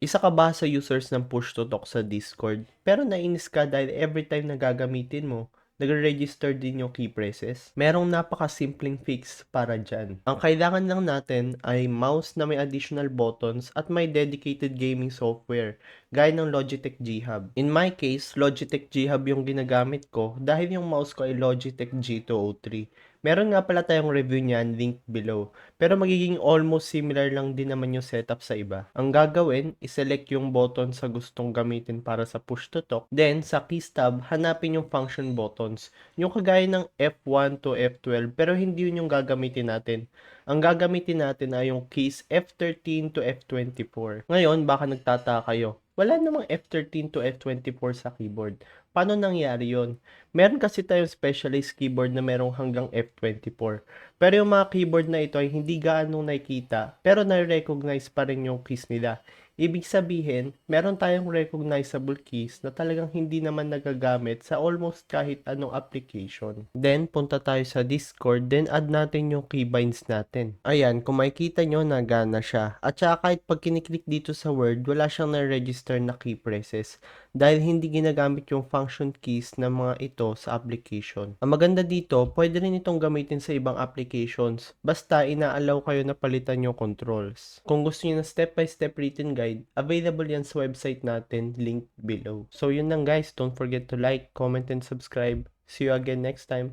Isa ka ba sa users ng push to talk sa Discord, pero nainis ka dahil every time na gagamitin mo, nagre-register din yung key presses? Merong napakasimpleng fix para dyan. Ang kailangan lang natin ay mouse na may additional buttons at may dedicated gaming software, gaya ng Logitech G Hub. In my case, Logitech G Hub yung ginagamit ko dahil yung mouse ko ay Logitech G203. Meron nga pala tayong review niyan, link below. Pero magiging almost similar lang din naman yung setup sa iba. Ang gagawin, iselect yung button sa gustong gamitin para sa push to talk. Then, sa keys tab, hanapin yung function buttons. Yung kagaya ng F1 to F12, pero hindi yun yung gagamitin natin. Ang gagamitin natin ay yung keys F13 to F24. Ngayon, baka nagtataka kayo. Wala namang F13 to F24 sa keyboard. Paano nangyari yon? Meron kasi tayong specialized keyboard na merong hanggang F24. Pero yung mga keyboard na ito ay hindi gaano nakikita, pero na-recognize pa rin yung keys nila. Ibig sabihin, meron tayong recognizable keys na talagang hindi naman nagagamit sa almost kahit anong application. Then, punta tayo sa Discord, then add natin yung keybinds natin. Ayan, kung makikita nyo, nagana siya. At saka kahit pag kiniklik dito sa Word, wala siyang na-register na key presses dahil hindi ginagamit yung function keys ng mga ito sa application. Ang maganda dito, pwede rin itong gamitin sa ibang applications, basta inaalaw kayo na palitan yung controls. Kung gusto niyo ng step-by-step written guide, available yan sa website natin, link below. So yun lang guys, don't forget to like, comment, and subscribe. See you again next time.